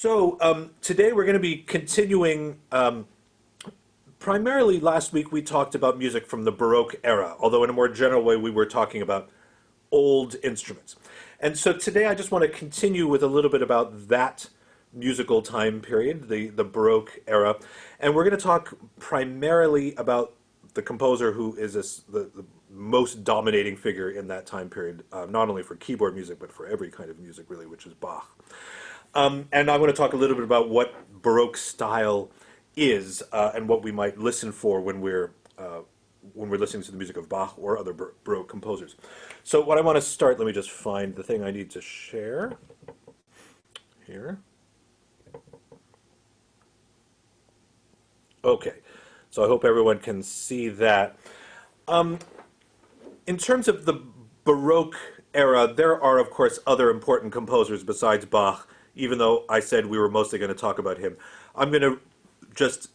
Today we're going to be continuing. Primarily, last week we talked about music from the Baroque era, although in a more general way we were talking about old instruments. And so today I just want to continue with a little bit about that musical time period, the Baroque era. And we're going to talk primarily about the composer who is the most dominating figure in that time period, not only for keyboard music, but for every kind of music, really, which is Bach. And I want to talk a little bit about what Baroque style is and what we might listen for when we're listening to the music of Bach or other Baroque composers. So what I want to start, let me just find the thing I need to share here. Okay, so I hope everyone can see that. In terms of the Baroque era, there are, of course, other important composers besides Bach, even though I said we were mostly going to talk about him. I'm going to just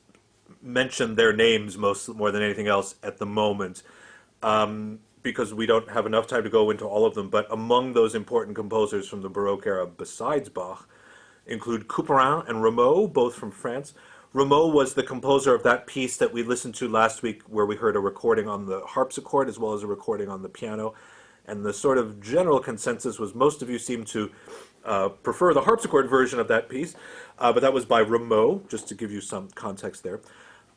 mention their names more than anything else at the moment, because we don't have enough time to go into all of them. But among those important composers from the Baroque era besides Bach include Couperin and Rameau, both from France. Rameau was the composer of that piece that we listened to last week where we heard a recording on the harpsichord as well as a recording on the piano. And the sort of general consensus was most of you seem to prefer the harpsichord version of that piece, but that was by Rameau, just to give you some context there.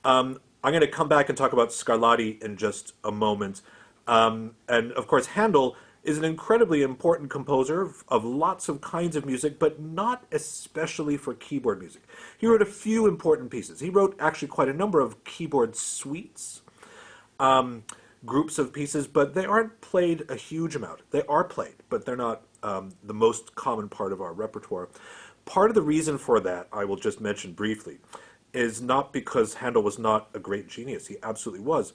I'm going to come back and talk about Scarlatti in just a moment. And of course, Handel is an incredibly important composer of lots of kinds of music, but not especially for keyboard music. He wrote a few important pieces. He wrote actually quite a number of keyboard suites, groups of pieces, but they aren't played a huge amount. They are played, but they're not the most common part of our repertoire. Part of the reason for that, I will just mention briefly, is not because Handel was not a great genius. He absolutely was.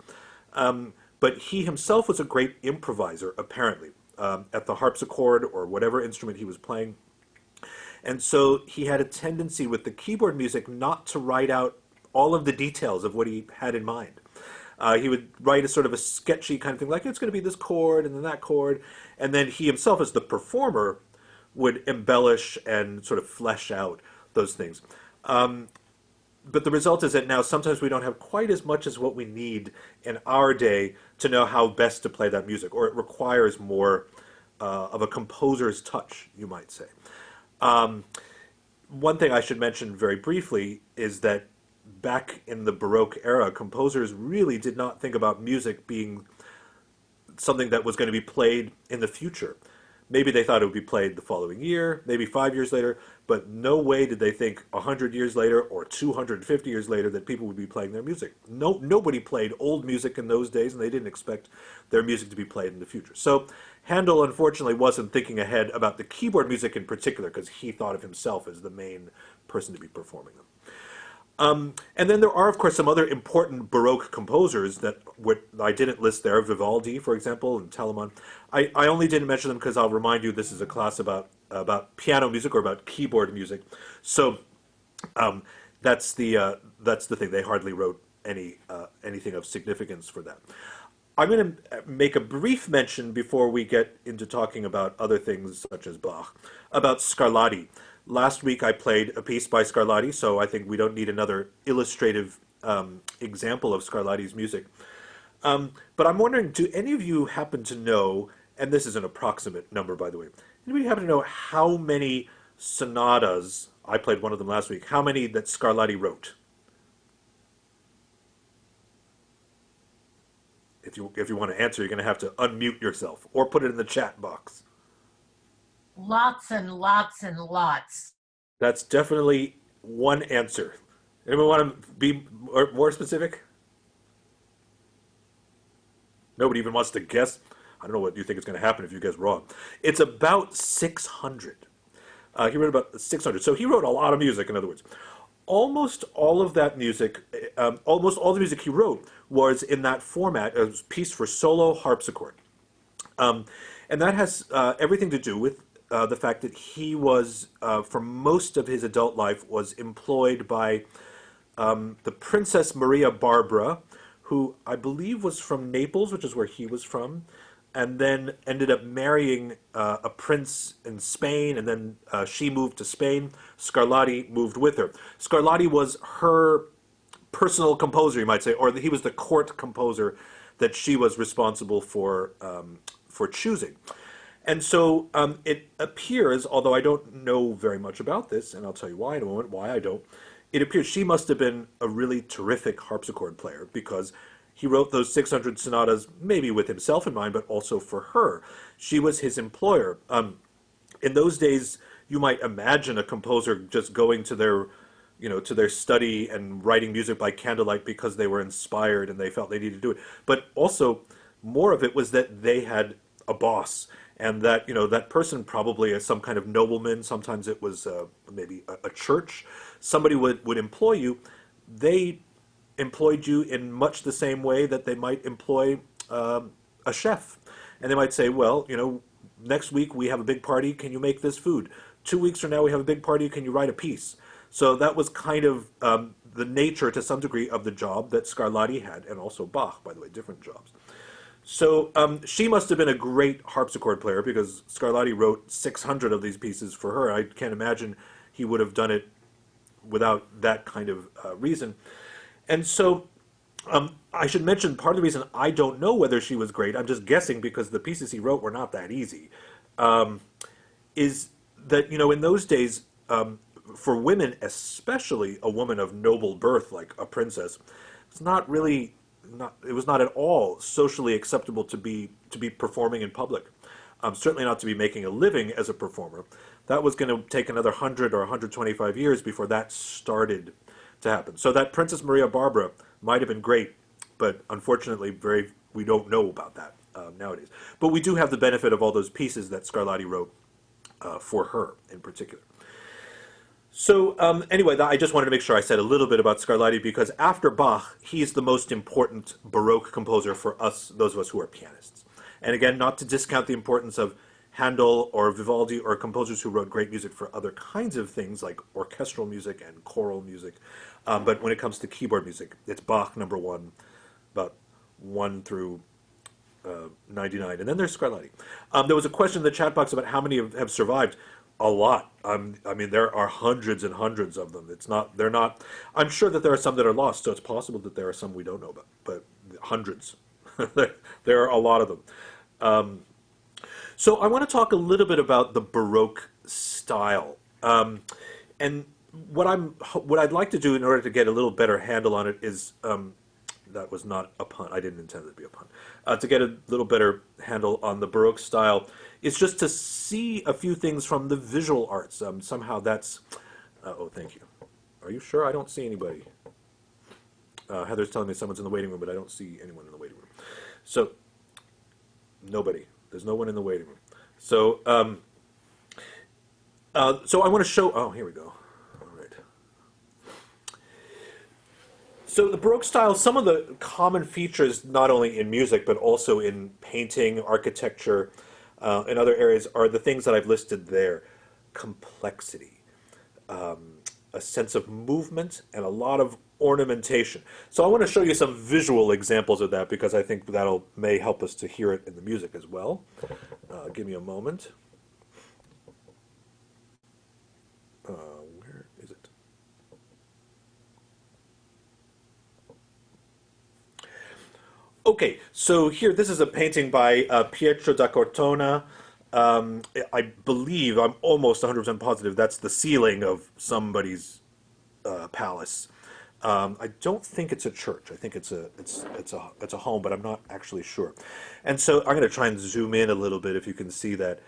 But he himself was a great improviser, apparently, at the harpsichord or whatever instrument he was playing. And so he had a tendency with the keyboard music not to write out all of the details of what he had in mind. He would write a sort of a sketchy kind of thing, like it's going to be this chord and then that chord, and then he himself, as the performer, would embellish and sort of flesh out those things. But the result is that now sometimes we don't have quite as much as what we need in our day to know how best to play that music, or it requires more of a composer's touch, you might say. One thing I should mention very briefly is that back in the Baroque era, composers really did not think about music being something that was going to be played in the future. Maybe they thought it would be played the following year, maybe 5 years later, but no way did they think 100 years later or 250 years later that people would be playing their music. Nobody played old music in those days, and they didn't expect their music to be played in the future. So Handel, unfortunately, wasn't thinking ahead about the keyboard music in particular, because he thought of himself as the main person to be performing them. And then there are, of course, some other important Baroque composers that I didn't list there. Vivaldi, for example, and Telemann. I only didn't mention them because I'll remind you this is a class about piano music or about keyboard music. So that's the thing. They hardly wrote anything of significance for that. I'm going to make a brief mention before we get into talking about other things such as Bach, about Scarlatti. Last week I played a piece by Scarlatti, so I think we don't need another illustrative example of Scarlatti's music. But I'm wondering, do any of you happen to know, and this is an approximate number, by the way, anybody happen to know how many sonatas, I played one of them last week, how many that Scarlatti wrote? If you want to answer, you're going to have to unmute yourself or put it in the chat box. Lots and lots and lots. That's definitely one answer. Anyone want to be more specific? Nobody even wants to guess. I don't know what you think is going to happen if you guess wrong. It's about 600. He wrote about 600. So he wrote a lot of music, in other words. Almost all of that music, almost all the music he wrote was in that format, a piece for solo harpsichord. And that has everything to do with the fact that he was, for most of his adult life, was employed by the Princess Maria Barbara, who I believe was from Naples, which is where he was from, and then ended up marrying a prince in Spain, and then she moved to Spain. Scarlatti moved with her. Scarlatti was her personal composer, you might say, or he was the court composer that she was responsible for choosing. And so it appears, although I don't know very much about this, and I'll tell you why in a moment, why I don't, it appears she must have been a really terrific harpsichord player because he wrote those 600 sonatas maybe with himself in mind, but also for her. She was his employer. In those days, you might imagine a composer just going to to their study and writing music by candlelight because they were inspired and they felt they needed to do it. But also, more of it was that they had a boss, and that that person probably is some kind of nobleman. Sometimes it was maybe a church. Somebody would employ you. They employed you in much the same way that they might employ a chef, and they might say, well, next week we have a big party. Can you make this food? 2 weeks from now we have a big party. Can you write a piece? So that was kind of the nature, to some degree, of the job that Scarlatti had, and also Bach, by the way, different jobs. So she must have been a great harpsichord player because Scarlatti wrote 600 of these pieces for her. I can't imagine he would have done it without that kind of reason. And so I should mention part of the reason I don't know whether she was great, I'm just guessing because the pieces he wrote were not that easy, is that, in those days, for women, especially a woman of noble birth like a princess, it's not really it was not at all socially acceptable to be performing in public. Certainly not to be making a living as a performer. That was going to take another 100 or 125 years before that started to happen. So that Princess Maria Barbara might have been great, but unfortunately, we don't know about that nowadays. But we do have the benefit of all those pieces that Scarlatti wrote for her in particular. So anyway, I just wanted to make sure I said a little bit about Scarlatti because after Bach, he's the most important Baroque composer for us, those of us who are pianists. And again, not to discount the importance of Handel or Vivaldi or composers who wrote great music for other kinds of things like orchestral music and choral music. But when it comes to keyboard music, it's Bach number one, about 1 through 99. And then there's Scarlatti. There was a question in the chat box about how many have survived. A lot. I mean, there are hundreds and hundreds of them. They're not, I'm sure that there are some that are lost, so it's possible that there are some we don't know about, but hundreds. There are a lot of them. So I want to talk a little bit about the Baroque style. And what I'd like to do in order to get a little better handle on it is, that was not a pun, I didn't intend it to be a pun, to get a little better handle on the Baroque style is just to see a few things from the visual arts. Somehow that's, oh, thank you. Are you sure? I don't see anybody. Heather's telling me someone's in the waiting room, but I don't see anyone in the waiting room. So, nobody. There's no one in the waiting room. So, so I want to show, oh, here we go. All right. So the Baroque style, some of the common features, not only in music, but also in painting, architecture, and other areas are the things that I've listed there. Complexity, a sense of movement, and a lot of ornamentation. So I want to show you some visual examples of that because I think may help us to hear it in the music as well. Give me a moment. Where is it? Okay, so here, this is a painting by Pietro da Cortona. I believe, I'm almost 100% positive, that's the ceiling of somebody's palace. I don't think it's a church. I think it's a home, but I'm not actually sure. And so I'm going to try and zoom in a little bit if you can see that.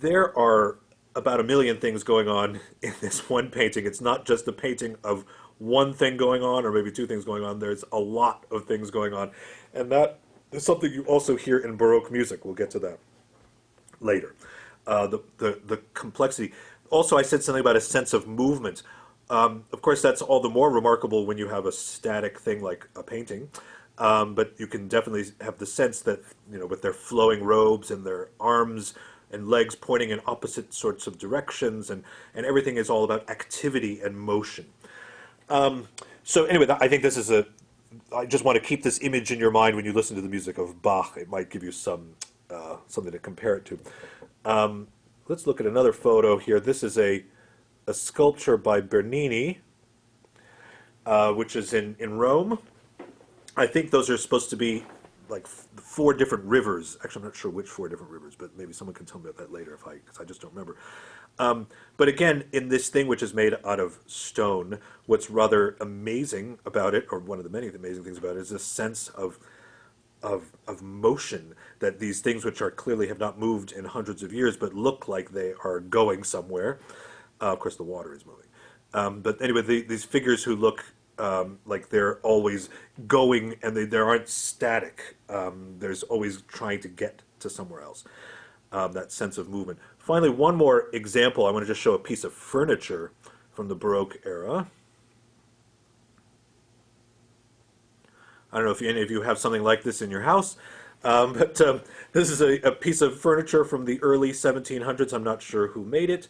There are about a million things going on in this one painting. It's not just a painting of one thing going on or maybe two things going on. There's a lot of things going on. And that is something you also hear in Baroque music. We'll get to that later. The complexity. Also, I said something about a sense of movement. Of course, that's all the more remarkable when you have a static thing like a painting. But you can definitely have the sense that, with their flowing robes and their arms and legs pointing in opposite sorts of directions, and everything is all about activity and motion. So anyway, I think this is a I just want to keep this image in your mind when you listen to the music of Bach. It might give you some something to compare it to. Um, let's look at another photo here. This is a sculpture by Bernini, which is in Rome. I think those are supposed to be like four different rivers. Actually, I'm not sure which four different rivers, but maybe someone can tell me about that later if because I just don't remember. But again, in this thing which is made out of stone, what's rather amazing about it, or one of the many amazing things about it, is this sense of motion, that these things which are clearly have not moved in hundreds of years but look like they are going somewhere. Of course, the water is moving. But anyway, these figures who look like they're always going and they aren't static. There's always trying to get to somewhere else. That sense of movement. Finally, one more example. I want to just show a piece of furniture from the Baroque era. I don't know if any of you have something like this in your house, but this is a piece of furniture from the early 1700s. I'm not sure who made it,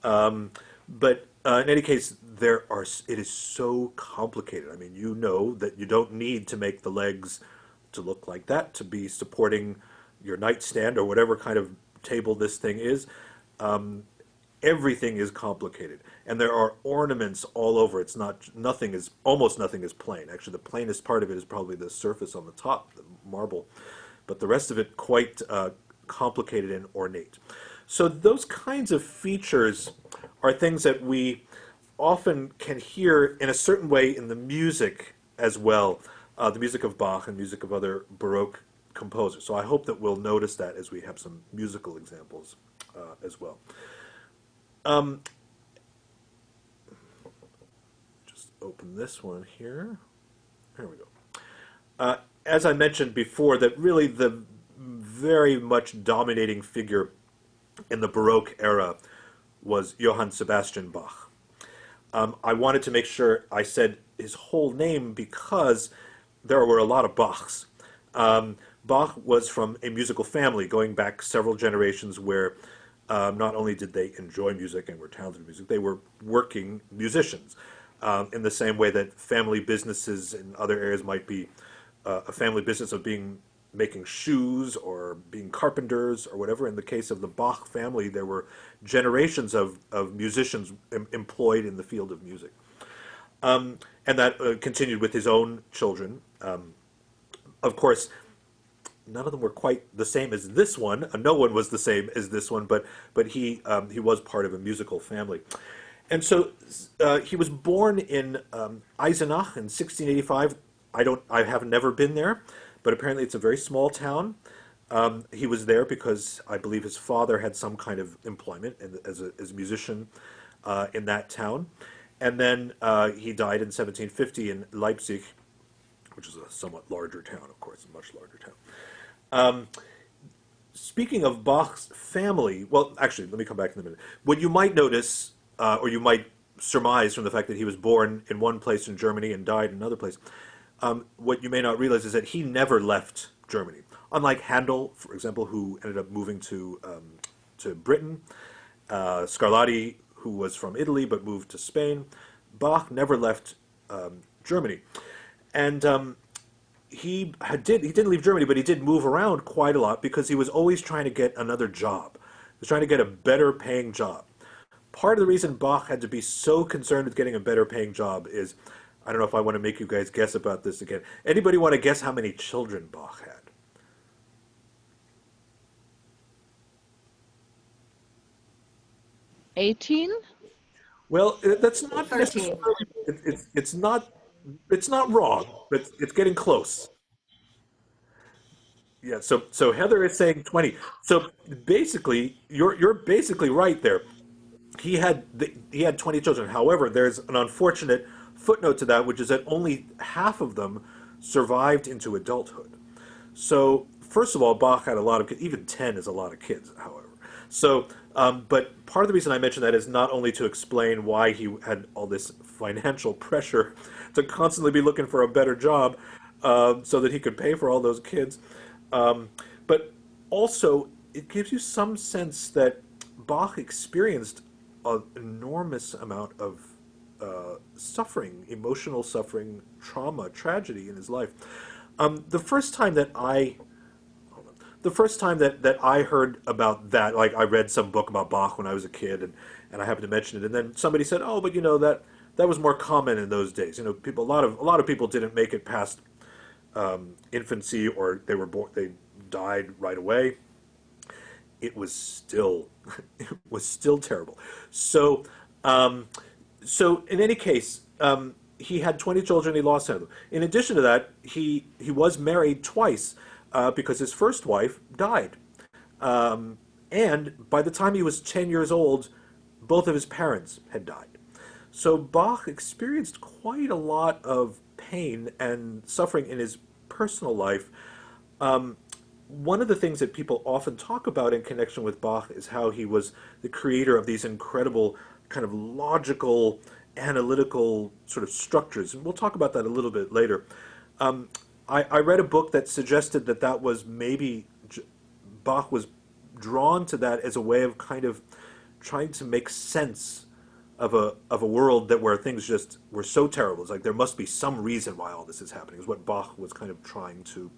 but in any case, it is so complicated. I mean, you know that you don't need to make the legs to look like that to be supporting your nightstand or whatever kind of table this thing is. Everything is complicated, and there are ornaments all over. It's not nothing is almost nothing is plain. Actually, the plainest part of it is probably the surface on the top, the marble, but the rest of it quite complicated and ornate. So those kinds of features are things that we often can hear in a certain way in the music as well, the music of Bach and music of other Baroque composers. So I hope that we'll notice that as we have some musical examples as well. Just open this one here. There we go. As I mentioned before, that really the very much dominating figure in the Baroque era was Johann Sebastian Bach. I wanted to make sure I said his whole name because there were a lot of Bachs. Bach was from a musical family going back several generations where not only did they enjoy music and were talented in music, they were working musicians. In the same way that family businesses in other areas might be a family business of making shoes or being carpenters or whatever. In the case of the Bach family, there were generations of musicians employed in the field of music. And that continued with his own children. Of course, none of them were quite the same as this one. No one was the same as this one, but he was part of a musical family. And so he was born in Eisenach in 1685. I have never been there, but apparently it's a very small town. He was there because I believe his father had some kind of employment as a musician in that town. And then he died in 1750 in Leipzig, which is a somewhat larger town, of course, a much larger town. Speaking of Bach's family, well, actually, let me come back in a minute. What you might notice, or you might surmise from the fact that he was born in one place in Germany and died in another place, what you may not realize is that he never left Germany. Unlike Handel, for example, who ended up moving to Britain, Scarlatti, who was from Italy but moved to Spain, Bach never left Germany, and he didn't leave Germany, but he did move around quite a lot because he was always trying to get another job. He was trying to get a better paying job. Part of the reason Bach had to be so concerned with getting a better paying job is, I don't know if I want to make you guys guess about this again. Anybody want to guess how many children Bach had? 18? Well, that's not 13. necessarily. It's not wrong, but it's getting close. Yeah. So Heather is saying 20. So basically, you're basically right there. He had 20 children. However, there's an unfortunate footnote to that, which is that only half of them survived into adulthood. So, first of all, Bach had a lot of kids. Even 10 is a lot of kids, however. So, but part of the reason I mention that is not only to explain why he had all this financial pressure to constantly be looking for a better job so that he could pay for all those kids, but also it gives you some sense that Bach experienced an enormous amount of suffering, emotional suffering, trauma, tragedy in his life. The first time that I heard about that, like I read some book about Bach when I was a kid, and I happened to mention it, and then somebody said, "Oh, but that was more common in those days. People a lot of people didn't make it past infancy, or they died right away." It was still it was still terrible. So so in any case, he had 20 children. He lost 10 of them. In addition to that, he was married twice because his first wife died. And by the time he was 10 years old, both of his parents had died. So Bach experienced quite a lot of pain and suffering in his personal life. One of the things that people often talk about in connection with Bach is how he was the creator of these incredible kind of logical, analytical sort of structures. And we'll talk about that a little bit later. I read a book that suggested that was maybe Bach was drawn to that as a way of kind of trying to make sense of a world where things just were so terrible. It's like there must be some reason why all this is happening, is what Bach was kind of trying to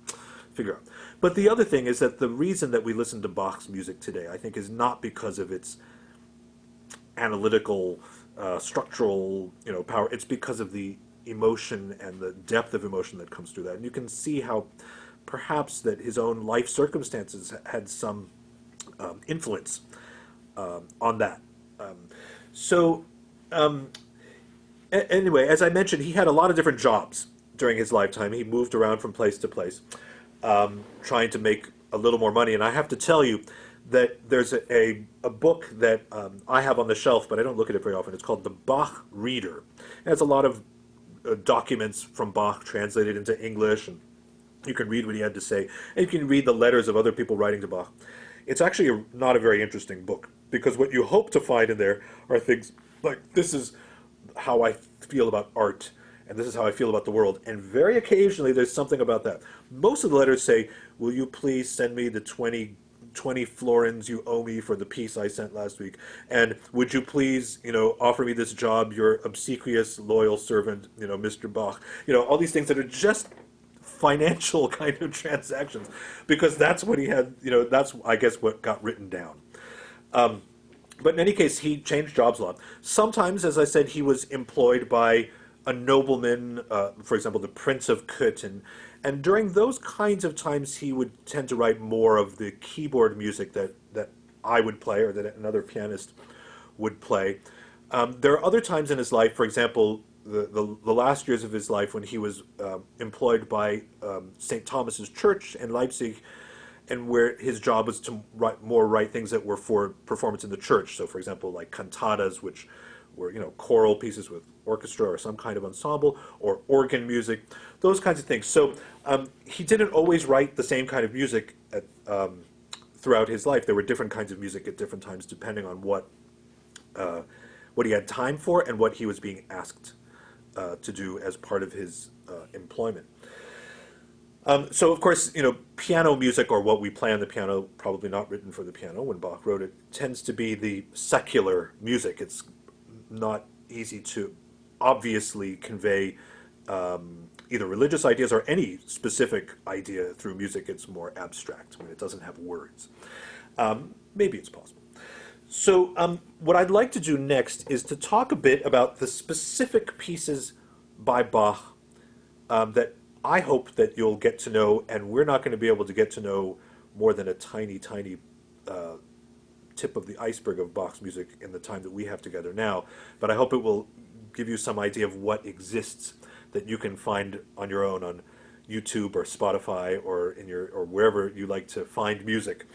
figure out. But the other thing is that the reason that we listen to Bach's music today, I think, is not because of its analytical, structural, power. It's because of the emotion and the depth of emotion that comes through that. And you can see how perhaps that his own life circumstances had some influence on that. So anyway, as I mentioned, he had a lot of different jobs during his lifetime. He moved around from place to place, trying to make a little more money. And I have to tell you that there's a book that I have on the shelf, but I don't look at it very often. It's called The Bach Reader. It has a lot of documents from Bach translated into English, and you can read what he had to say, and you can read the letters of other people writing to Bach. It's actually not a very interesting book, because what you hope to find in there are things like, this is how I feel about art, and this is how I feel about the world. And very occasionally there's something about that. Most of the letters say, will you please send me the 20 florins you owe me for the piece I sent last week? And would you please, offer me this job, your obsequious, loyal servant, Mr. Bach? All these things that are just financial kind of transactions, because that's what he had, that's, I guess, what got written down. But in any case, he changed jobs a lot. Sometimes, as I said, he was employed by a nobleman, for example, the Prince of Cöthen. And during those kinds of times, he would tend to write more of the keyboard music that I would play, or that another pianist would play. There are other times in his life, for example, the last years of his life, when he was employed by St. Thomas's Church in Leipzig, and where his job was to write things that were for performance in the church. So, for example, like cantatas, which were choral pieces with orchestra or some kind of ensemble, or organ music, those kinds of things. So he didn't always write the same kind of music throughout his life. There were different kinds of music at different times, depending on what he had time for and what he was being asked to do as part of his employment. So, of course, piano music, or what we play on the piano, probably not written for the piano when Bach wrote it, tends to be the secular music. It's not easy to obviously convey either religious ideas or any specific idea through music. It's more abstract when it doesn't have words. Maybe it's possible. So what I'd like to do next is to talk a bit about the specific pieces by Bach that I hope that you'll get to know, and we're not going to be able to get to know more than a tiny, tiny tip of the iceberg of Bach's music in the time that we have together now. But I hope it will give you some idea of what exists that you can find on your own on YouTube or Spotify or or wherever you like to find music.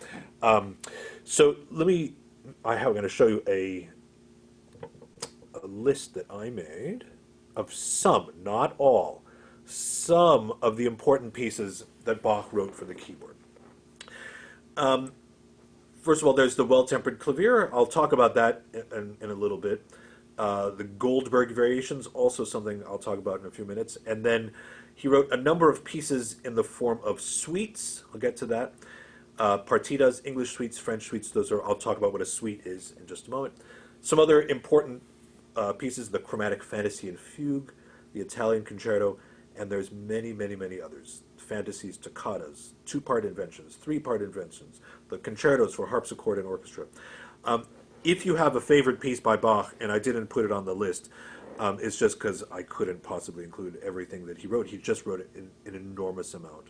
So I'm going to show you a list that I made of some, not all, some of the important pieces that Bach wrote for the keyboard. First of all, there's the Well-Tempered Clavier. I'll talk about that in a little bit. The Goldberg Variations, also something I'll talk about in a few minutes. And then he wrote a number of pieces in the form of suites. I'll get to that. Partitas, English suites, French suites. I'll talk about what a suite is in just a moment. Some other important pieces: the Chromatic Fantasy and Fugue, the Italian Concerto, and there's many, many, many others. Fantasies, toccatas, two-part inventions, three-part inventions, the concertos for harpsichord and orchestra. Um, if you have a favorite piece by Bach, and I didn't put it on the list, it's just because I couldn't possibly include everything that he wrote. He just wrote an enormous amount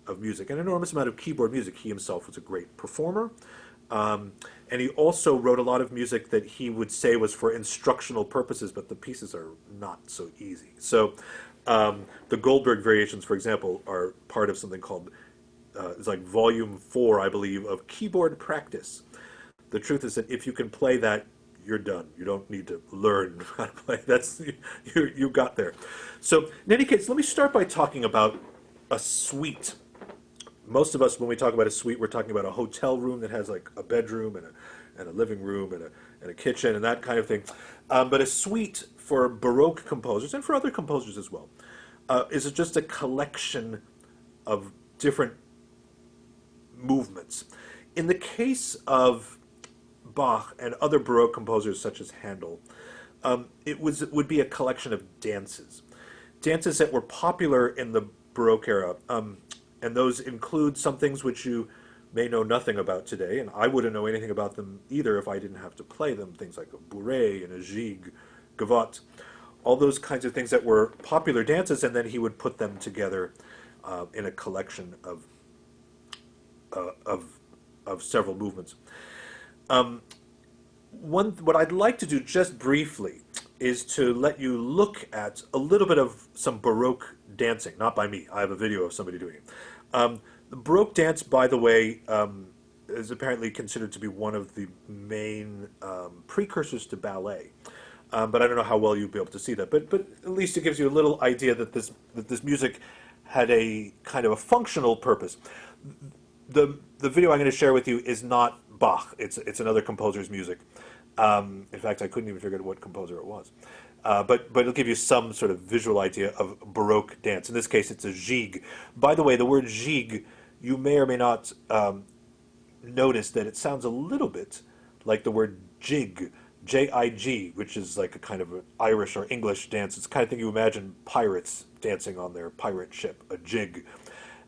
of music, an enormous amount of keyboard music. He himself was a great performer. And he also wrote a lot of music that he would say was for instructional purposes, but the pieces are not so easy. So the Goldberg variations, for example, are part of something called, it's like volume 4, I believe, of keyboard practice. The truth is that if you can play that, you're done. You don't need to learn how to play. That's you got there. So in any case, let me start by talking about a suite. Most of us, when we talk about a suite, we're talking about a hotel room that has like a bedroom and a living room and a kitchen and that kind of thing. But a suite for Baroque composers and for other composers as well is just a collection of different movements. In the case of Bach and other Baroque composers such as Handel, it would be a collection of dances, dances that were popular in the Baroque era, and those include some things which you may know nothing about today, and I wouldn't know anything about them either if I didn't have to play them. Things like a bourrée and a gigue, gavotte, all those kinds of things that were popular dances, and then he would put them together in a collection uh, of of several movements. What I'd like to do just briefly is to let you look at a little bit of some Baroque dancing, not by me. I have a video of somebody doing it. The Baroque dance, by the way, is apparently considered to be one of the main precursors to ballet. But I don't know how well you'll be able to see that. But at least it gives you a little idea that this music had a kind of a functional purpose. The video I'm going to share with you is not Bach. It's another composer's music. In fact, I couldn't even figure out what composer it was. But it'll give you some sort of visual idea of Baroque dance. In this case, it's a gigue. By the way, the word gigue, you may or may not notice that it sounds a little bit like the word jig, J-I-G, which is like a kind of an Irish or English dance. It's the kind of thing you imagine pirates dancing on their pirate ship, a jig.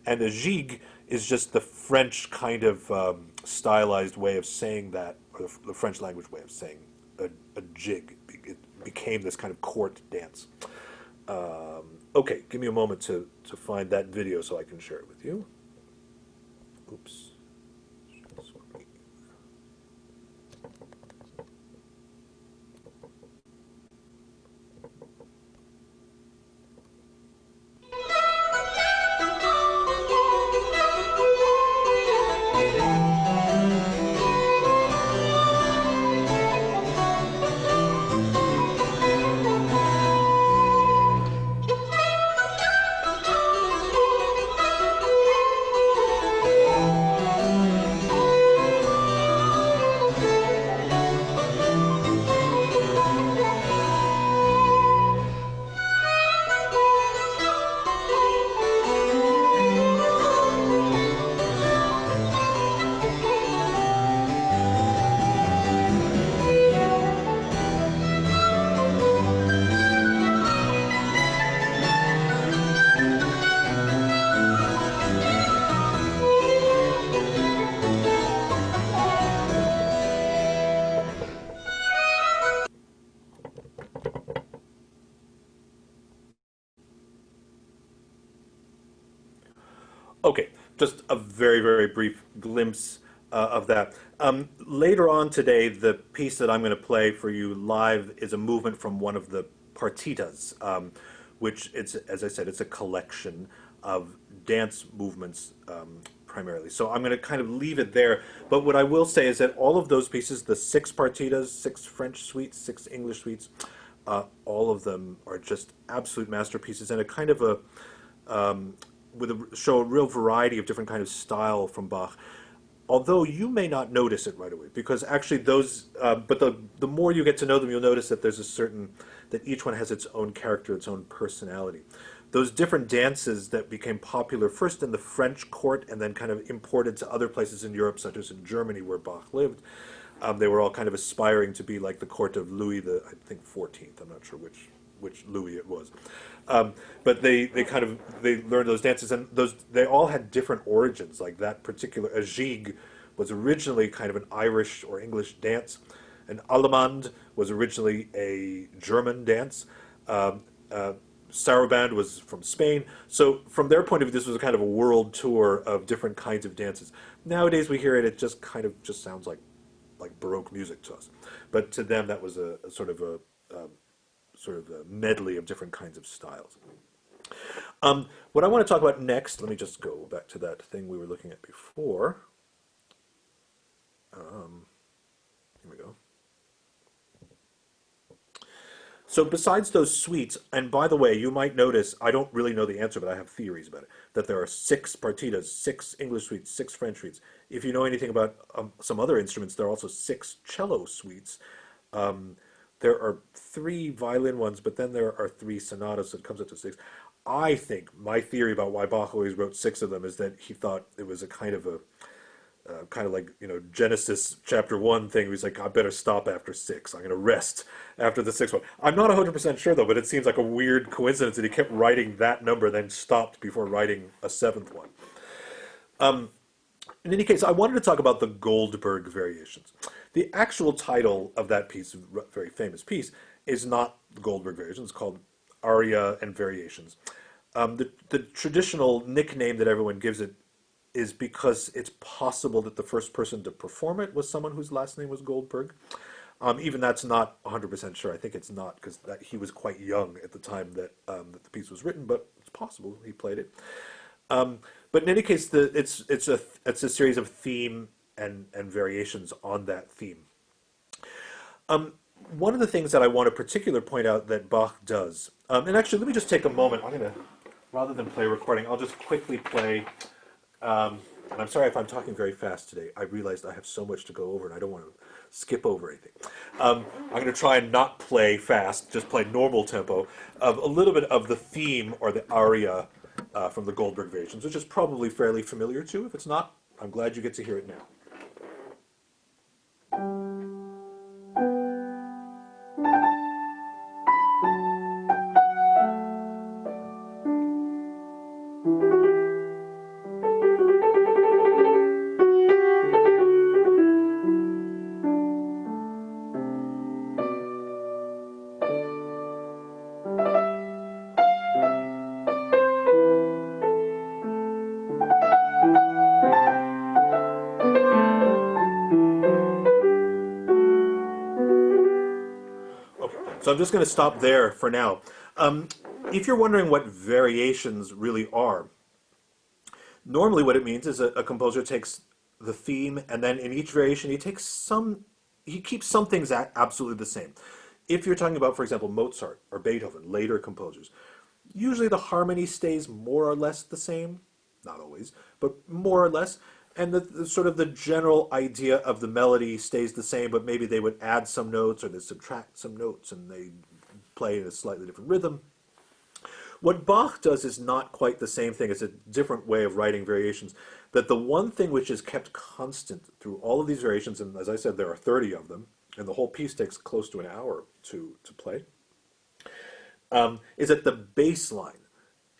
And a gigue is just the French kind of stylized way of saying that, or the French language way of saying a jig. It became this kind of court dance. Okay, give me a moment to find that video so I can share it with you. Oops. Okay, just a very, very brief glimpse of that. Later on today, the piece that I'm going to play for you live is a movement from one of the partitas, which it's, as I said, it's a collection of dance movements primarily. So I'm going to kind of leave it there. But what I will say is that all of those pieces, the 6 partitas, 6 French suites, 6 English suites, all of them are just absolute masterpieces and a kind of a show a real variety of different kind of style from Bach. Although you may not notice it right away, because actually those, but the more you get to know them, you'll notice that there's a certain, that each one has its own character, its own personality. Those different dances that became popular first in the French court and then kind of imported to other places in Europe, such as in Germany where Bach lived, They were all kind of aspiring to be like the court of Louis the, I think, 14th. I'm not sure which Louis it was. But they learned those dances, and those they all had different origins. Like that particular a gigue was originally kind of an Irish or English dance. An allemande was originally a German dance. Um, uh, Saraband was from Spain. So from their point of view, this was a kind of a world tour of different kinds of dances. Nowadays we hear it, it just kind of just sounds like Baroque music to us. But to them, that was a sort of a medley of different kinds of styles. What I want to talk about next, let me just go back to that thing we were looking at before. Here we go. So besides those suites, and by the way, you might notice, I don't really know the answer, but I have theories about it, that there are 6 partitas, 6 English suites, 6 French suites. If you know anything about some other instruments, there are also 6 cello suites. There are 3 violin ones, but then there are 3 sonatas, so it comes up to 6. I think my theory about why Bach always wrote 6 of them is that he thought it was a kind of like, Genesis chapter 1 thing. He's like, I better stop after 6. I'm going to rest after the 6th one. I'm not 100% sure though, but it seems like a weird coincidence that he kept writing that number, then stopped before writing a 7th one. In any case, I wanted to talk about the Goldberg variations. The actual title of that piece, very famous piece, is not the Goldberg variations. It's called Aria and Variations. The traditional nickname that everyone gives it is because it's possible that the first person to perform it was someone whose last name was Goldberg. Even that's not 100% sure. I think it's not, because he was quite young at the time that the piece was written, but it's possible he played it. But in any case, it's a series of theme and variations on that theme. One of the things that I want to particularly point out that Bach does, and actually let me just take a moment. I'm going to, rather than play a recording, I'll just quickly play. And I'm sorry if I'm talking very fast today. I realized I have so much to go over and I don't want to skip over anything. I'm going to try and not play fast, just play normal tempo of a little bit of the theme or the aria from the Goldberg variations, which is probably fairly familiar to you. If it's not, I'm glad you get to hear it now. Okay, so I'm just going to stop there for now. If you're wondering what variations really are, normally what it means is a composer takes the theme, and then in each variation he keeps some things absolutely the same. If you're talking about, for example, Mozart or Beethoven, later composers, usually the harmony stays more or less the same, not always, but more or less, and the sort of the general idea of the melody stays the same, but maybe they would add some notes or they subtract some notes and they play in a slightly different rhythm. What Bach does is not quite the same thing. It's a different way of writing variations. That the one thing which is kept constant through all of these variations, and as I said, there are 30 of them, and the whole piece takes close to an hour to play, is that the bass line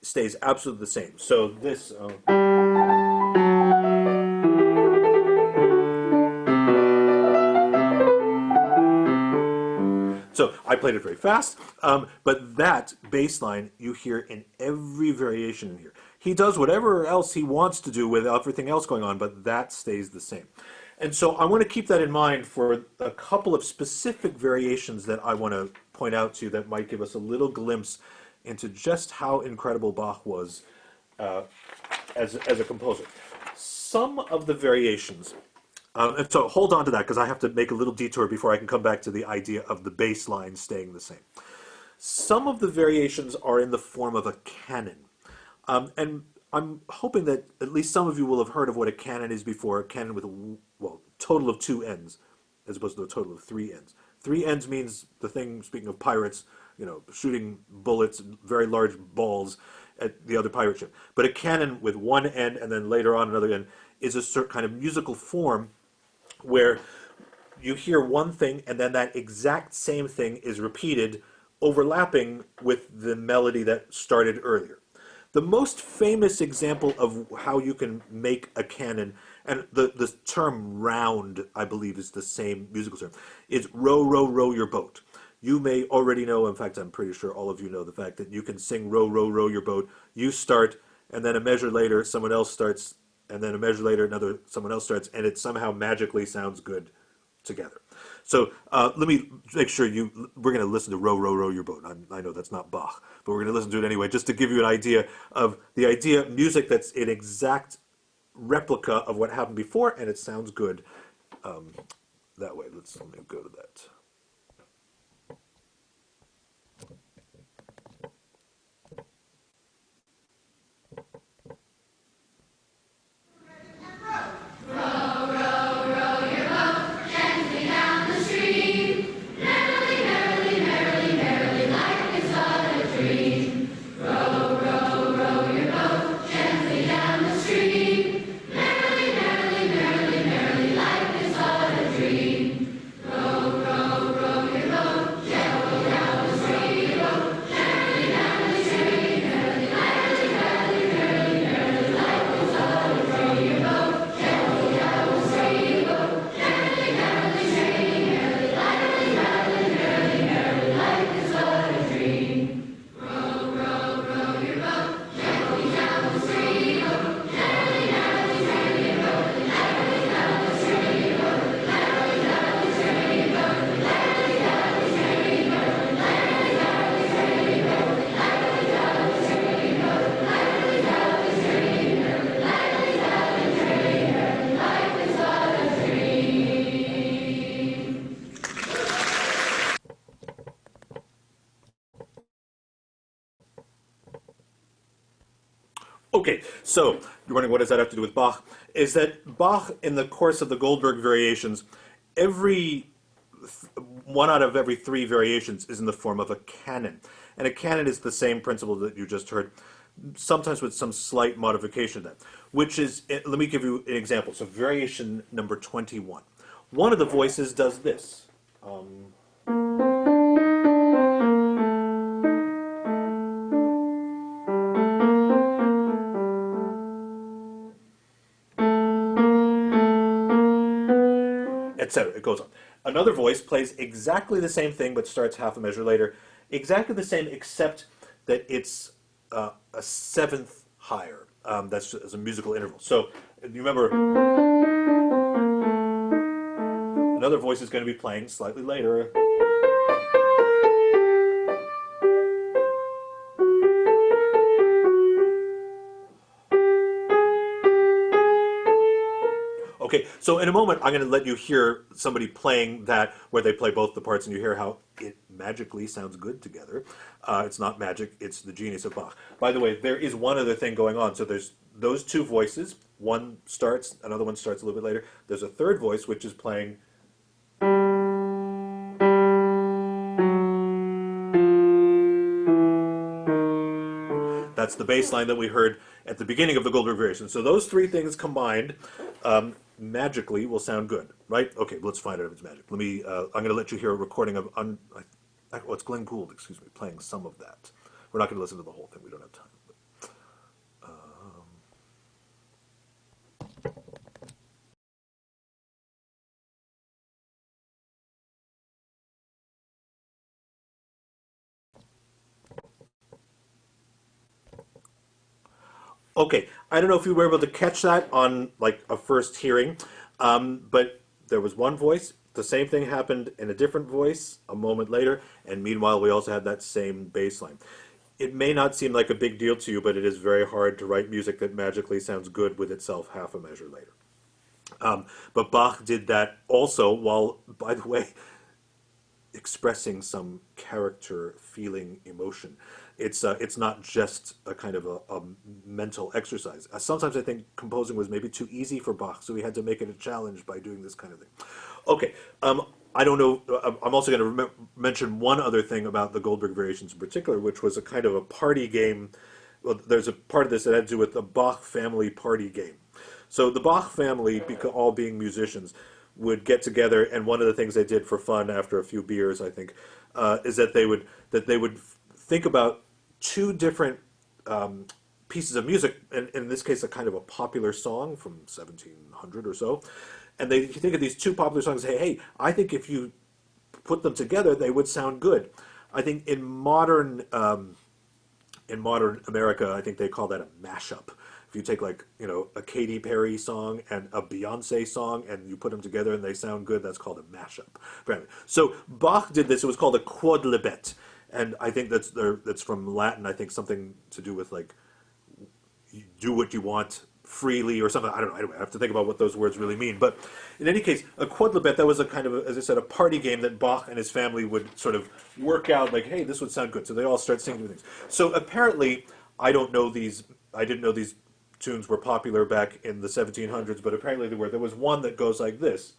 stays absolutely the same. So this. So I played it very fast, but that bass line you hear in every variation in here. He does whatever else he wants to do with everything else going on, but that stays the same. And so I want to keep that in mind for a couple of specific variations that I want to point out to you that might give us a little glimpse into just how incredible Bach was as a composer. Some of the variations, and so hold on to that because I have to make a little detour before I can come back to the idea of the bass line staying the same. Some of the variations are in the form of a canon. And I'm hoping that at least some of you will have heard of what a canon is before. A canon with a total of 2 ends, as opposed to a total of 3 ends. 3 ends means the thing, speaking of pirates, shooting bullets, very large balls at the other pirate ship. But a canon with 1 end and then later on another end is a certain kind of musical form where you hear one thing, and then that exact same thing is repeated, overlapping with the melody that started earlier. The most famous example of how you can make a canon, and the term round, I believe, is the same musical term, is row, row, row your boat. You may already know, in fact, I'm pretty sure all of you know the fact that you can sing row, row, row your boat. You start, and then a measure later, someone else starts, and then a measure later, someone else starts, and it somehow magically sounds good together. So let me make sure we're going to listen to Row, Row, Row Your Boat. I know that's not Bach, but we're going to listen to it anyway, just to give you an idea of the idea of music that's an exact replica of what happened before, and it sounds good that way. Let me go to that. Okay, so you're wondering what does that have to do with Bach? Is that Bach, in the course of the Goldberg variations, every one out of every three variations is in the form of a canon, and a canon is the same principle that you just heard, sometimes with some slight modification of that. Which is, let me give you an example. So variation number 21. One of the voices does this. Etc. It goes on. Another voice plays exactly the same thing but starts half a measure later. Exactly the same, except that it's a seventh higher. That's as a musical interval. So you remember, another voice is going to be playing slightly later. Okay, so in a moment, I'm going to let you hear somebody playing that where they play both the parts, and you hear how it magically sounds good together. It's not magic; it's the genius of Bach. By the way, there is one other thing going on. So there's those two voices. One starts, another one starts a little bit later. There's a third voice which is playing. That's the bass line that we heard at the beginning of the Goldberg variation. So those three things combined magically will sound good, right? Okay, let's find out if it's magic. Let me. I'm going to let you hear a recording of. It's Glenn Gould, excuse me, playing some of that. We're not going to listen to the whole thing. We don't have time. Okay, I don't know if you were able to catch that on like a first hearing, but there was one voice. The same thing happened in a different voice a moment later, and meanwhile we also had that same bass line. It may not seem like a big deal to you, but it is very hard to write music that magically sounds good with itself half a measure later. But Bach did that also while, by the way, expressing some character, feeling, emotion. It's not just a kind of a mental exercise. Sometimes I think composing was maybe too easy for Bach, so he had to make it a challenge by doing this kind of thing. Okay, I don't know. I'm also going to mention one other thing about the Goldberg variations in particular, which was a kind of a party game. Well, there's a part of this that had to do with the Bach family party game. So the Bach family, all being musicians, would get together, and one of the things they did for fun after a few beers, I think, is that they would think about two different pieces of music, and in this case, a kind of a popular song from 1700 or so, and they think of these two popular songs. And say, hey, I think if you put them together, they would sound good. I think in modern America, I think they call that a mashup. If you take like a Katy Perry song and a Beyonce song and you put them together and they sound good, that's called a mashup. Apparently. So Bach did this. It was called a quodlibet, and I think that's from Latin. I think something to do with like you do what you want freely or something. I don't know. Anyway, I have to think about what those words really mean. But in any case, a quodlibet, that was a kind of, as I said, a party game that Bach and his family would sort of work out, like, hey, this would sound good. So they all start singing things. So apparently, I didn't know these tunes were popular back in the 1700s, but apparently they were. There was one that goes like this.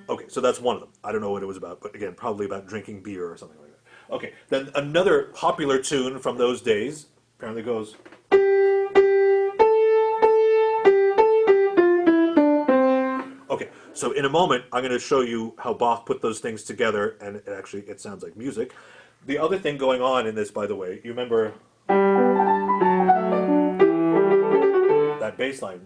Okay, so that's one of them. I don't know what it was about, but again, probably about drinking beer or something like that. Okay, then another popular tune from those days apparently goes. Okay, so in a moment, I'm going to show you how Bach put those things together, and it sounds like music. The other thing going on in this, by the way, you remember that bass line.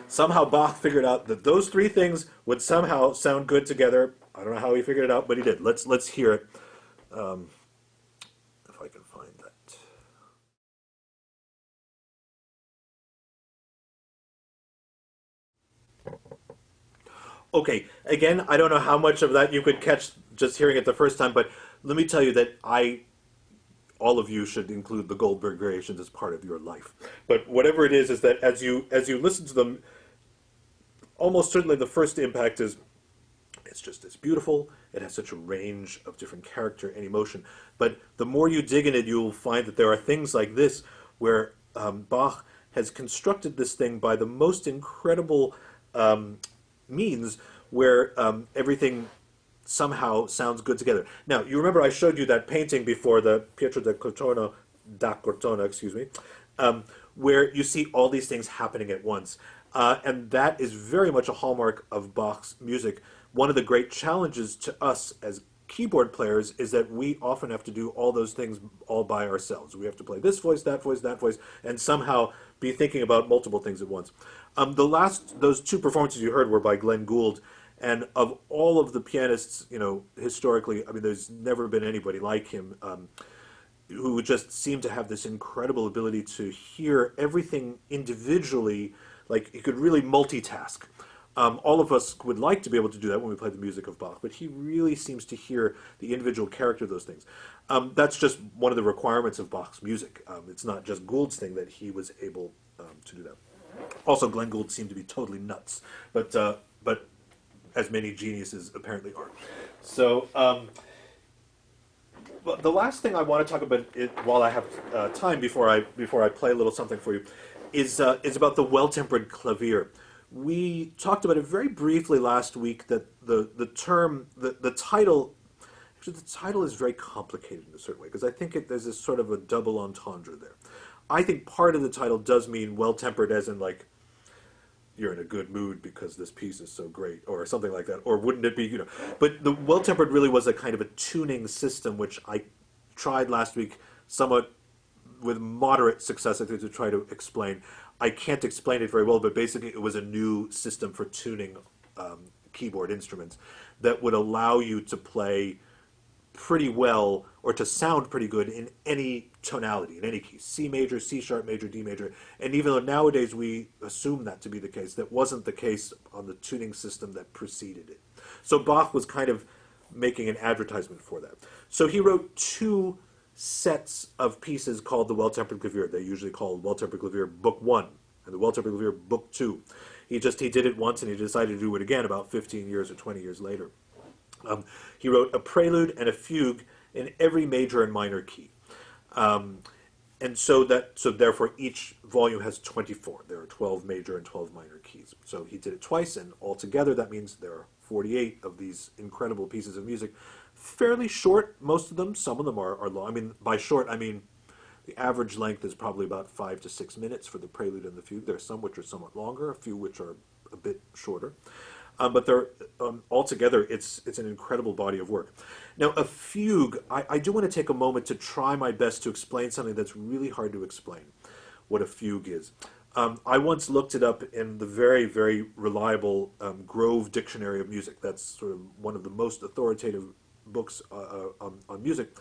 Somehow Bach figured out that those three things would somehow sound good together. I don't know how he figured it out, but he did. Let's hear it. If I can find that. Okay, again, I don't know how much of that you could catch just hearing it the first time, but let me tell you that all of you should include the Goldberg variations as part of your life. But whatever it is that as you listen to them, almost certainly the first impact is it's beautiful. It has such a range of different character and emotion. But the more you dig in it, you'll find that there are things like this where Bach has constructed this thing by the most incredible means, where everything somehow sounds good together. Now, you remember I showed you that painting before, the Pietro da Cortona, excuse me, where you see all these things happening at once. And that is very much a hallmark of Bach's music. One of the great challenges to us as keyboard players is that we often have to do all those things all by ourselves. We have to play this voice, that voice, that voice, and somehow be thinking about multiple things at once. Those two performances you heard were by Glenn Gould, and of all of the pianists, historically, I mean, there's never been anybody like him, who just seemed to have this incredible ability to hear everything individually. Like, he could really multitask. All of us would like to be able to do that when we play the music of Bach, but he really seems to hear the individual character of those things. That's just one of the requirements of Bach's music. It's not just Gould's thing that he was able to do that. Also, Glenn Gould seemed to be totally nuts, but as many geniuses apparently are. So, but the last thing I want to talk about, while I have time before I play a little something for you, is about the well-tempered clavier. We talked about it very briefly last week. That the title, actually the title is very complicated in a certain way, because I think there's this sort of a double entendre there. I think part of the title does mean well-tempered, as in like you're in a good mood because this piece is so great, or something like that. Or wouldn't it be, But the well-tempered really was a kind of a tuning system, which I tried last week somewhat with moderate success, I think, to try to explain. I can't explain it very well, but basically it was a new system for tuning keyboard instruments that would allow you to play pretty well, or to sound pretty good in any tonality, in any key. C major, C sharp major, D major. And even though nowadays we assume that to be the case, that wasn't the case on the tuning system that preceded it. So Bach was kind of making an advertisement for that. So he wrote two sets of pieces called the Well-Tempered Clavier. They usually call Well-Tempered Clavier Book 1 and the Well-Tempered Clavier Book 2. He did it once, and he decided to do it again about 15 years or 20 years later. He wrote a prelude and a fugue in every major and minor key. And so therefore each volume has 24. There are 12 major and 12 minor keys. So he did it twice, and altogether that means there are 48 of these incredible pieces of music. Fairly short, most of them. Some of them are long. I mean, by short, I mean the average length is probably about 5 to 6 minutes for the prelude and the fugue. There are some which are somewhat longer, a few which are a bit shorter. But they're altogether, it's an incredible body of work. Now, a fugue, I do want to take a moment to try my best to explain something that's really hard to explain, what a fugue is. I once looked it up in the very, very reliable Grove Dictionary of Music. That's sort of one of the most authoritative books on music.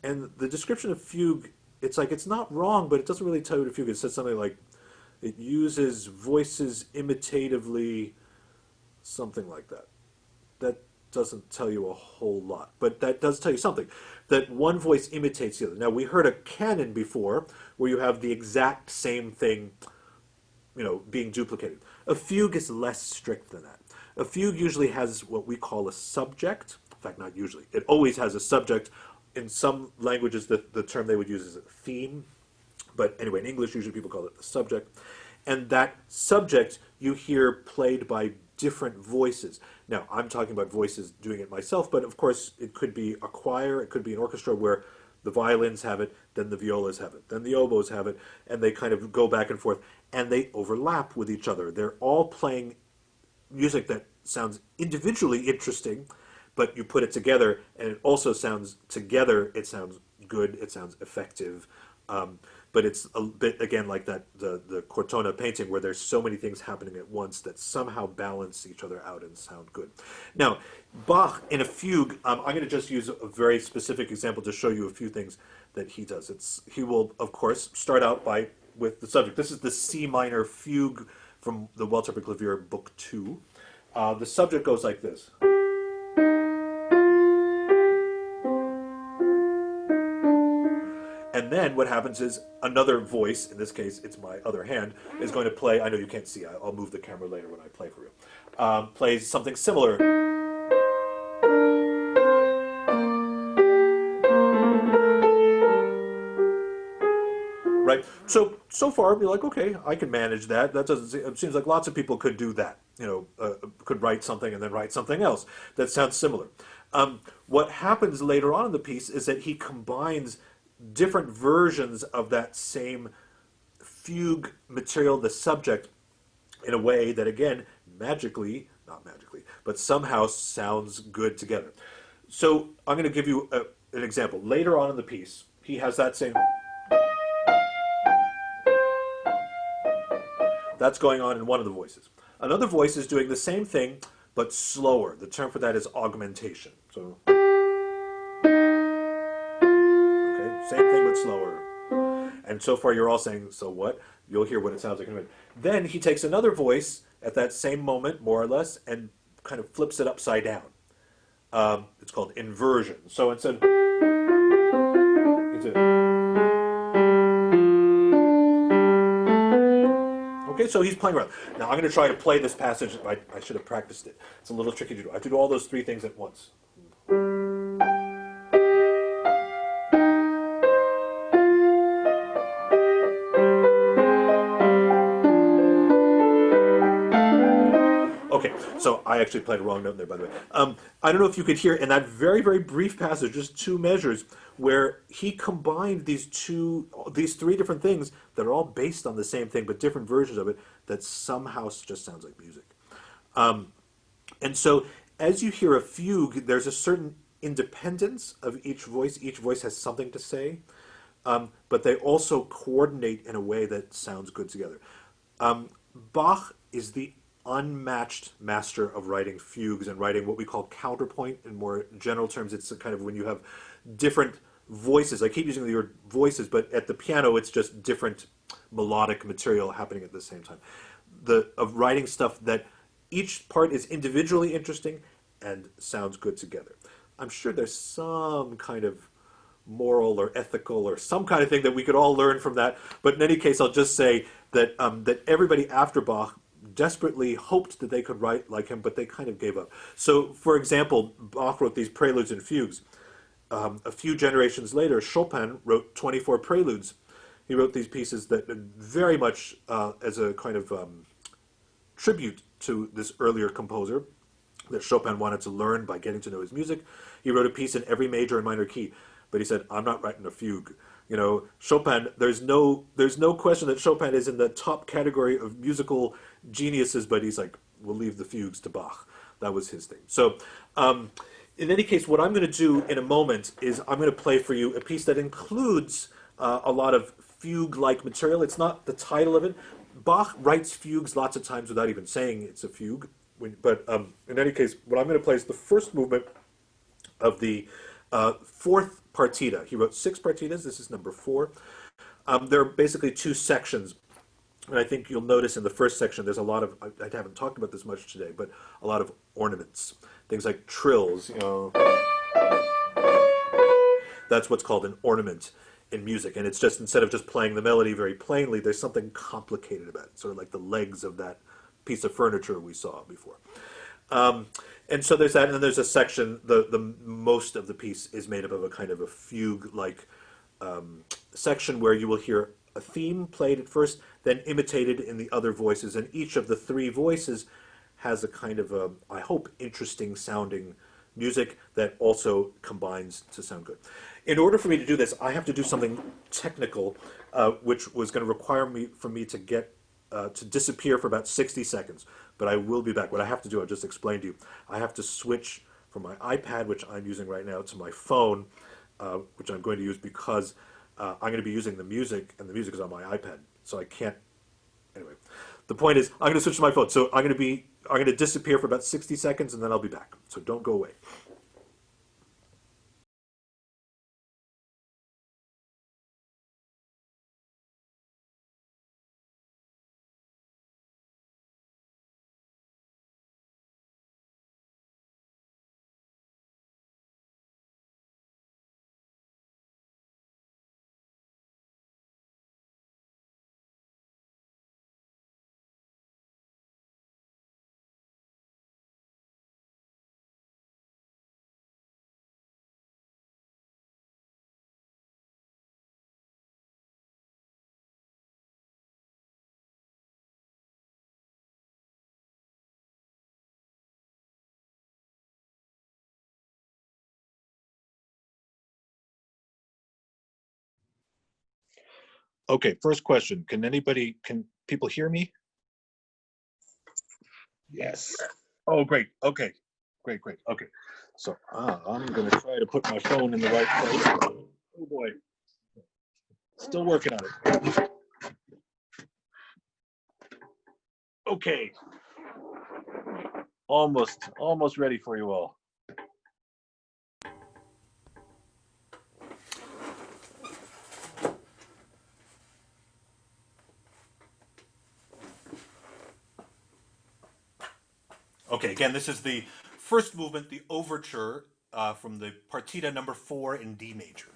And the description of fugue, it's like, it's not wrong, but it doesn't really tell you what a fugue is. It says something like, it uses voices imitatively, something like that. That doesn't tell you a whole lot, but that does tell you something, that one voice imitates the other. Now, we heard a canon before, where you have the exact same thing, you know, being duplicated. A fugue is less strict than that. A fugue usually has what we call a subject. In fact, not usually. It always has a subject. In some languages, the term they would use is a theme. But anyway, in English, usually people call it the subject. And that subject you hear played by different voices. Now, I'm talking about voices doing it myself, but of course, it could be a choir, it could be an orchestra where the violins have it, then the violas have it, then the oboes have it, and they kind of go back and forth, and they overlap with each other. They're all playing music that sounds individually interesting, but you put it together, and it also sounds together, it sounds good, it sounds effective. But it's a bit, again, like that the Cortona painting, where there's so many things happening at once that somehow balance each other out and sound good. Now, Bach in a fugue, I'm going to just use a very specific example to show you a few things that he does. He will, of course, start out with the subject. This is the C minor fugue from the Walzer for Clavier, Book 2. The subject goes like this. And then what happens is another voice, in this case it's my other hand, is going to play, I know you can't see, I'll move the camera later when I play for you, plays something similar. Right? So far you're like, okay, I can manage that. It seems like lots of people could do that. You know, could write something and then write something else that sounds similar. What happens later on in the piece is that he combines different versions of that same fugue material, the subject, in a way that, again, magically, not magically, but somehow sounds good together. So I'm going to give you an example. Later on in the piece, he has that same... That's going on in one of the voices. Another voice is doing the same thing, but slower. The term for that is augmentation. So... same thing, but slower. And so far you're all saying, so what? You'll hear what it sounds like in a minute. Then he takes another voice at that same moment, more or less, and kind of flips it upside down. It's called inversion. So instead... Okay, so he's playing around. Now I'm going to try to play this passage. I should have practiced it. It's a little tricky to do. I have to do all those three things at once. Okay, so I actually played a wrong note there, by the way. I don't know if you could hear in that very, very brief passage, just two measures, where he combined these three different things that are all based on the same thing, but different versions of it, that somehow just sounds like music. And so, as you hear a fugue, there's a certain independence of each voice. Each voice has something to say, but they also coordinate in a way that sounds good together. Bach is the unmatched master of writing fugues and writing what we call counterpoint. In more general terms, it's kind of when you have different voices. I keep using the word voices, but at the piano, it's just different melodic material happening at the same time. Of writing stuff that each part is individually interesting and sounds good together. I'm sure there's some kind of moral or ethical or some kind of thing that we could all learn from that. But in any case, I'll just say that that everybody after Bach desperately hoped that they could write like him, but they kind of gave up. So, for example, Bach wrote these preludes and fugues. A few generations later, Chopin wrote 24 preludes. He wrote these pieces that very much as a kind of tribute to this earlier composer. that Chopin wanted to learn by getting to know his music. He wrote a piece in every major and minor key, but he said, "I'm not writing a fugue." Chopin. There's no question that Chopin is in the top category of musical geniuses, but he's like, we'll leave the fugues to Bach. That was his thing. So, in any case, what I'm going to do in a moment is I'm going to play for you a piece that includes a lot of fugue-like material. It's not the title of it. Bach writes fugues lots of times without even saying it's a fugue. But in any case, what I'm going to play is the first movement of the fourth partita. He wrote 6 partitas. This is number 4. There are basically 2 sections. And I think you'll notice in the first section there's a lot of, I haven't talked about this much today, but a lot of ornaments. Things like trills, That's what's called an ornament in music. And it's just, instead of just playing the melody very plainly, there's something complicated about it, sort of like the legs of that piece of furniture we saw before. And so there's that, and then there's a section, the most of the piece is made up of a kind of a fugue-like section where you will hear a theme played at first, then imitated in the other voices, and each of the 3 voices has a kind of a, I hope, interesting sounding music that also combines to sound good. In order for me to do this, I have to do something technical, which was going to require me to get to disappear for about 60 seconds. But I will be back. What I have to do, I'll just explain to you. I have to switch from my iPad, which I'm using right now, to my phone, which I'm going to use because I'm going to be using the music, and the music is on my iPad, so I can't. Anyway, the point is, I'm going to switch to my phone. So I'm going to disappear for about 60 seconds, and then I'll be back. So don't go away. Okay, first question. Can people hear me? Yes. Oh, great. Okay. Great. Okay. So I'm going to try to put my phone in the right place. Oh, boy. Still working on it. Okay. Almost ready for you all. Okay, again, this is the first movement, the overture from the partita number 4 in D major.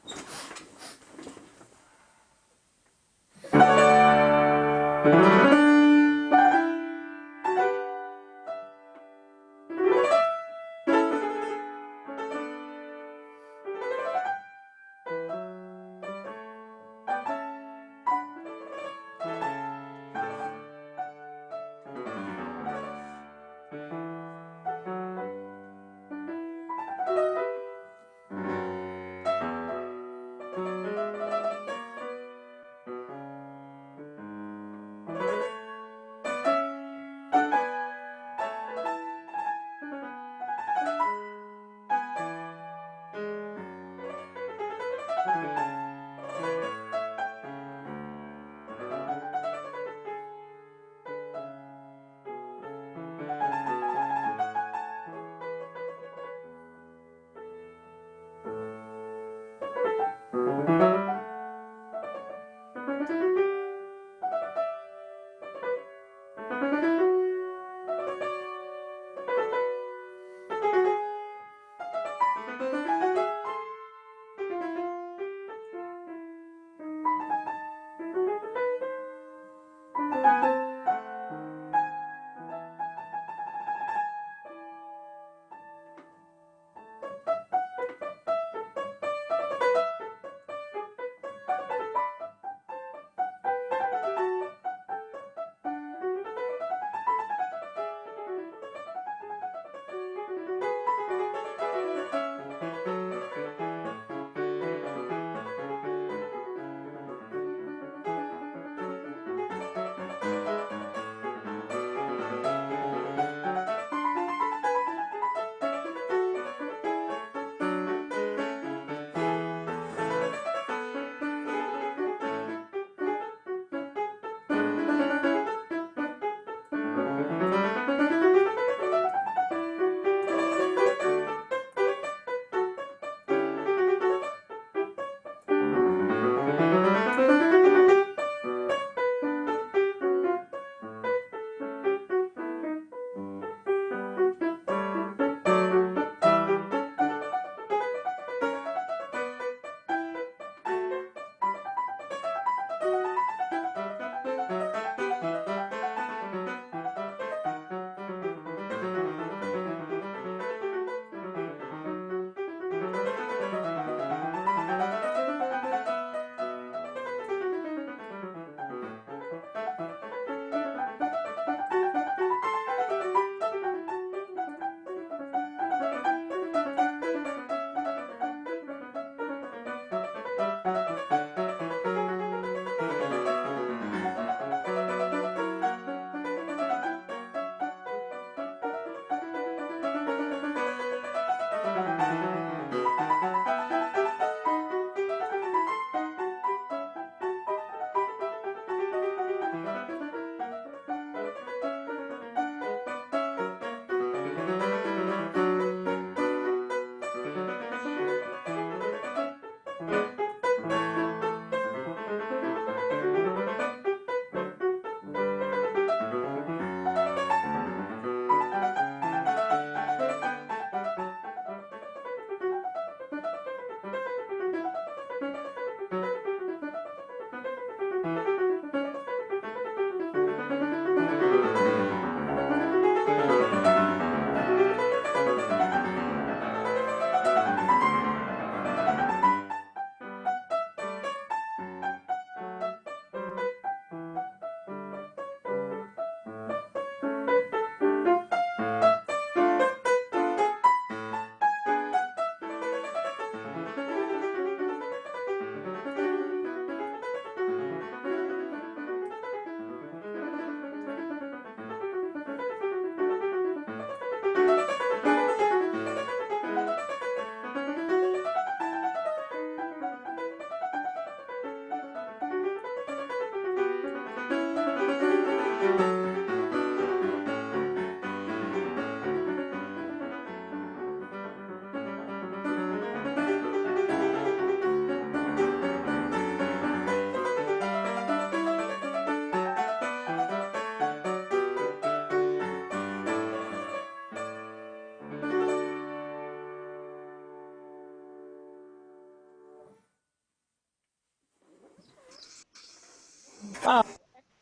Wow,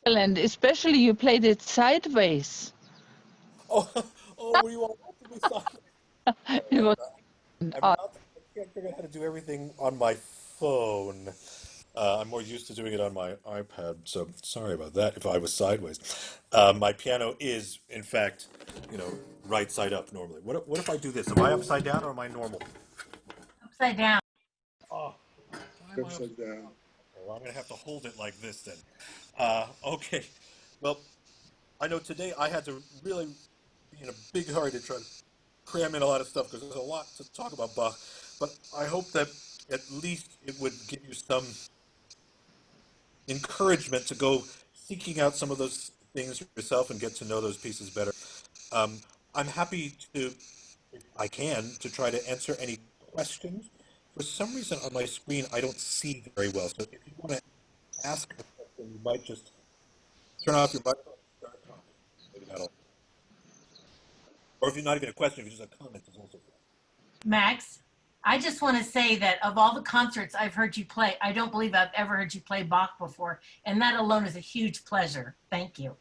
excellent. Especially you played it sideways. Oh, oh, you all want to be silent? It was I'm odd. not. I can't figure out how to do everything on my phone. I'm more used to doing it on my iPad, so sorry about that if I was sideways. My piano is, in fact, you know, right side up normally. What if I do this? Am I upside down or am I normal? Upside down. Oh, why am I Upside down. well, I'm gonna have to hold it like this then. Okay. Well, I know today I had to really be in a big hurry to try to cram in a lot of stuff because there's a lot to talk about Bach. But I hope that at least it would give you some encouragement to go seeking out some of those things yourself and get to know those pieces better. Um, I'm happy to, if I can, to try to answer any questions. For some reason on my screen, I don't see very well. So if you want to ask a question, you might just turn off your microphone and start talking. Maybe that'll, or if you're not even a question, if you're just a comment, is also fine. Max, I just want to say that of all the concerts I've heard you play, I don't believe I've ever heard you play Bach before. And that alone is a huge pleasure. Thank you.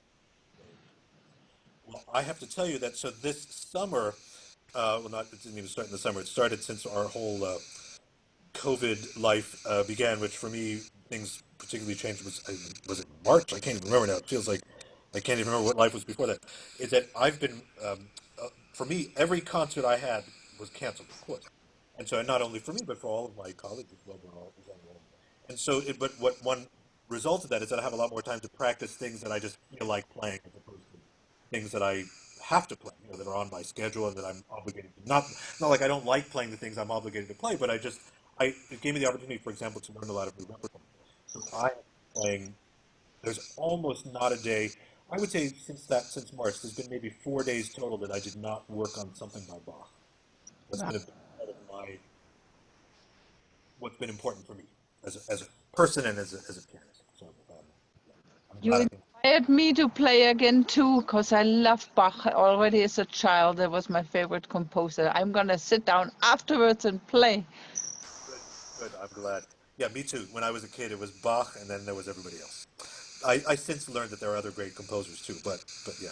Well, I have to tell you that so this summer, well, not it didn't even start in the summer. It started since our whole COVID life began, which for me things particularly changed. Was it March? I can't even remember now. It feels like I can't even remember what life was before that. Is that I've been for me every concert I had was canceled, of course, and so not only for me but for all of my colleagues as well. Was on the and so but what one result of that is that I have a lot more time to practice things that I just feel like playing as opposed to things that I have to play, that are on my schedule and that I'm obligated to. Not like I don't like playing the things I'm obligated to play, but I it gave me the opportunity, for example, to learn a lot of new repertoire. So I am playing. There's almost not a day. I would say since March, there's been maybe 4 days total that I did not work on something by Bach. That's Wow. been a big part of my what's been important for me as a person and as a pianist. So I'm You glad I can. inspired me to play again too, because I love Bach already as a child. That was my favorite composer. I'm gonna sit down afterwards and play. Good, good. I'm glad. Yeah, me too. When I was a kid, it was Bach, and then there was everybody else. I since learned that there are other great composers too, but yeah.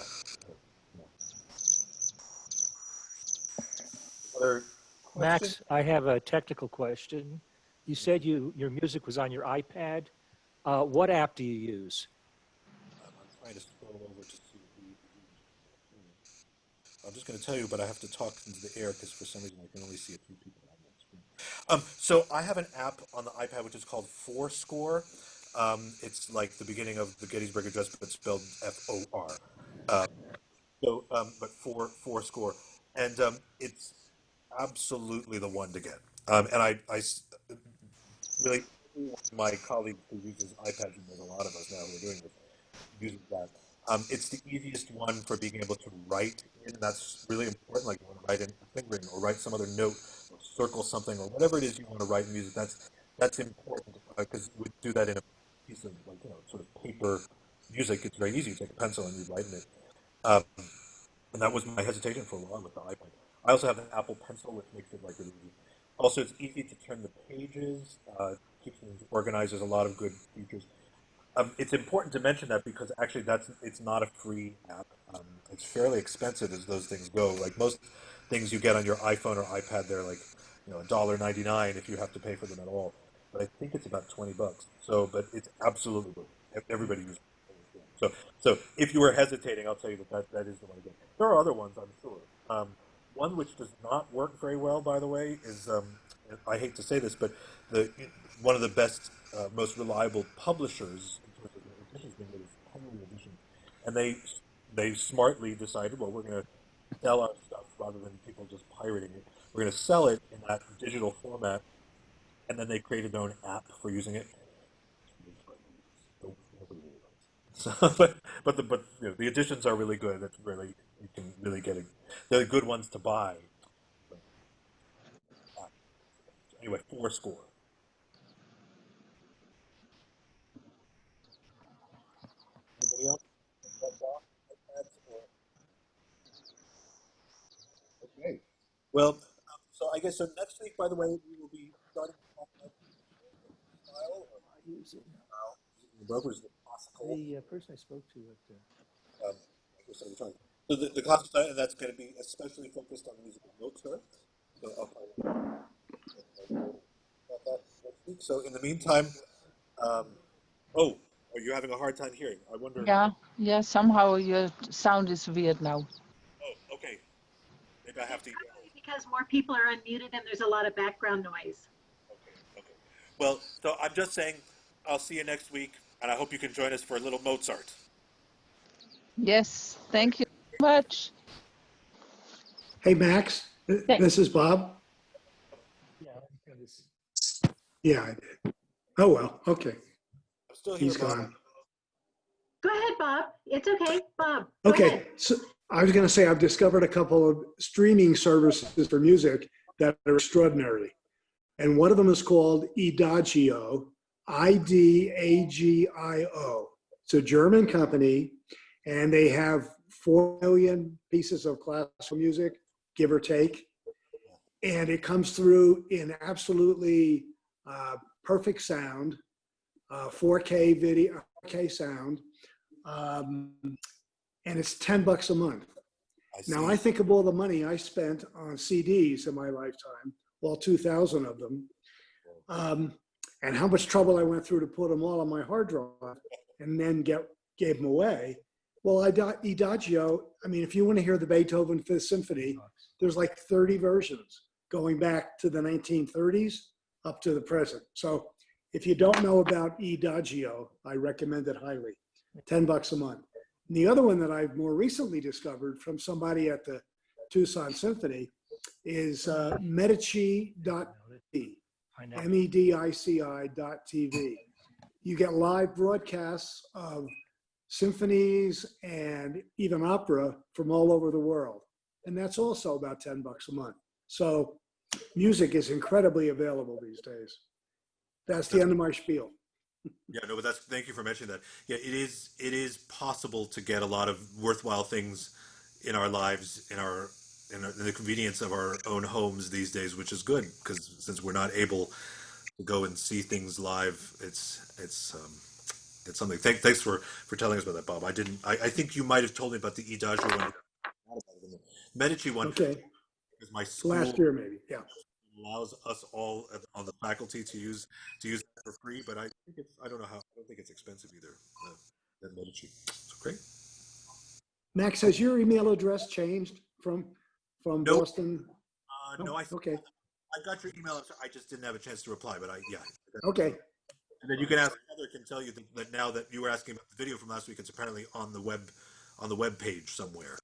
Other questions? Max, I have a technical question. You said your music was on your iPad. What app do you use? I'm trying to scroll over to see I'm just going to tell you, but I have to talk into the air because for some reason I can only see a few people on that screen. So I have an app on the iPad which is called Fourscore. It's like the beginning of the Gettysburg Address, but spelled FOR. But Fourscore, and it's absolutely the one to get. And really, my colleague who uses iPads, and there's a lot of us now who are doing this, uses that. It's the easiest one for being able to write in. That's really important. Like you want to write in a fingering or write some other note or circle something or whatever it is you want to write in music. That's important because we do that in a piece of like sort of paper music. It's very easy. You take a pencil and you write in it. Um, and that was my hesitation for a while with the iPad. I also have an Apple Pencil, which makes it like really easy. Also, it's easy to turn the pages. Keeps things organized. There's a lot of good features. It's important to mention that because actually it's not a free app. It's fairly expensive as those things go. Like most things you get on your iPhone or iPad, they're like $1.99 if you have to pay for them at all. But I think it's about $20. So, but it's absolutely worth it. Everybody uses it. So if you were hesitating, I'll tell you that is the one to get. There are other ones, I'm sure. One which does not work very well, by the way, is I hate to say this, but the one of the best, most reliable publishers in terms of the editions being made is Henry Edition, and they smartly decided, well, we're going to sell our stuff rather than people just pirating it. We're going to sell it in that digital format, and then they created their own app for using it. So, but the editions are really good. That's really you can really get it. They're good ones to buy. But, anyway, four score. Anybody else? Okay. Well, so I guess so. Next week, by the way, we will be starting to talk about style or I use it. style using the brokers, the classical. The person I spoke to at I guess I'm trying. So the classical style, and that's going to be especially focused on musical notes. So I'll probably about that next week. So in the meantime, um, oh, are you having a hard time hearing? I wonder. Yeah, yeah, somehow your sound is weird now. Oh, okay. Maybe I have to. Probably because more people are unmuted and there's a lot of background noise. Okay. Okay. Well, so I'm just saying, I'll see you next week, and I hope you can join us for a little Mozart. Yes, thank you so much. Hey, Max, this is Bob. yeah, I think it's- Yeah, I did. Oh, well, okay. I'm still here, He's Bob. gone. Go ahead, Bob. It's okay, Bob. Go Okay, ahead. so I was going to say I've discovered a couple of streaming services for music that are extraordinary. And one of them is called Idagio, Idagio. It's a German company, and they have 4 million pieces of classical music, give or take. And it comes through in absolutely perfect sound, 4K video, 4K sound, and it's $10 a month. I see. Now I think of all the money I spent on CDs in my lifetime, all 2,000 of them, and how much trouble I went through to put them all on my hard drive and then gave them away. Well, Idagio, I mean, if you want to hear the Beethoven Fifth Symphony, there's like 30 versions going back to the 1930s up to the present. So if you don't know about Idagio, I recommend it highly. $10 a month. And the other one that I've more recently discovered from somebody at the Tucson Symphony is Medici.tv, find out. MEDICI.tv. You get live broadcasts of symphonies and even opera from all over the world. And that's also about $10 a month. So music is incredibly available these days. That's the end of my spiel. Yeah, no, but thank you for mentioning that. Yeah, it is possible to get a lot of worthwhile things in our lives, in the convenience of our own homes these days, which is good because since we're not able to go and see things live, it's something. Thanks for telling us about that, Bob. I think you might have told me about the Idagio one. The Medici one Okay, is my school last year maybe, yeah. allows us all on the faculty to use that for free, but I don't think it's expensive either. That Medici. So great. Max, has your email address changed from Nope. Boston? No, Okay, I got your email. I just didn't have a chance to reply, but yeah. okay. And then you can ask Heather can tell you that now that you were asking about the video from last week, it's apparently on the web page somewhere.